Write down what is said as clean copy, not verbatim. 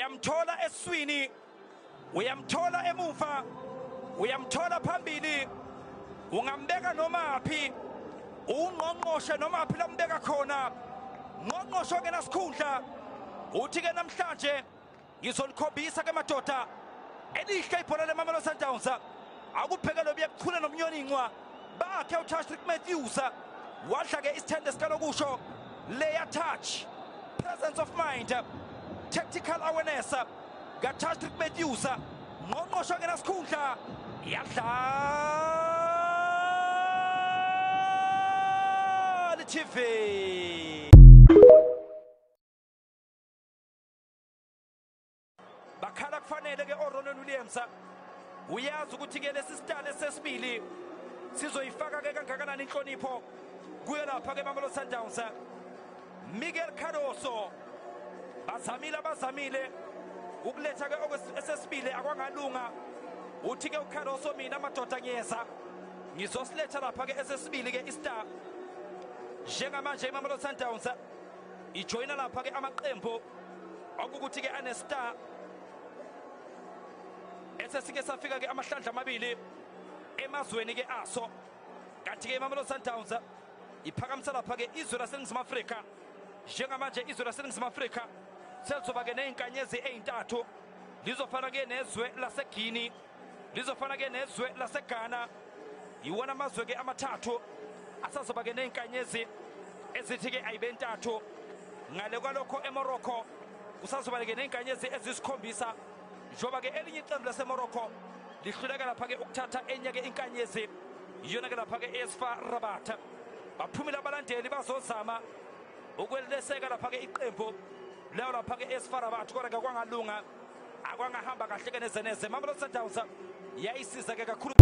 Uyamthola eswini, uyamthola emuva, uyamthola phambili, ungambeka noma phi, ungqongqoshe noma phi lambeka khona. Ngqongqoshe ke nasikhundla uthi ke namhlanje ngizolikhombisa ke madoda elihle ibhola leMamelodi Sundowns. Akuphekelo buyekuchule nomnyoninqwa bakhe uTashrick Matthews wadla ke isithende sikalokusho layer touch, presence of mind, tactical awareness kaTashrick Matthews. Ngqongqoshe ke nasikhundla yadlala TV. Bakhala kufanele ke oRonwen Williams uyazi ukuthi ke lesi sitale sesibili sizoyifaka ke kangakanani inhlonipho kuye lapha ke Mamelodi Sundowns. Miguel Cardoso bazamile ukuletha ke esesibili akwangalunga. Uthi ke uCardoso mina madoda ngiyeza ngizosiletha lapha ke esesibili ke istar. Njengamanje iMamelodi Sundowns ijoyina lapha ke amaqembu okuthi ke anestar esesike safika ke amahlandla amabili emazweni ke aso. Kanti ke iMamelodi Sundowns iphakamisa lapha ke izwe laseNingizimu Afrika. Njengamanje izwe laseNingizimu Afrika selizoba ke nezinkanyezi ezintathu, lizofana ke nezwe laseGuinea, lizofana ke nezwe laseGhana. Iwona amazwe ke amathathu asazoba ke nezinkanyezi ezithi ke ayibentathu. Ngale kwalokho eMorocco kusazoba ke nezinkanyezi ezisikhombisa, njoba ke elinye iqembu laseMorocco lihluleka lapha ke ukuthatha enye ke inkanyezi iyona ke lapha ke AS FAR Rabat. Baphumile abalandeli bazozama ukweleseka lapha ke iqembu layo lapha ke AS FAR Rabat, kodwa ke kwangalunga, akwangahamba kahle ke nezeneze. Mamelodi Sundowns yayisiza ke kakhulu.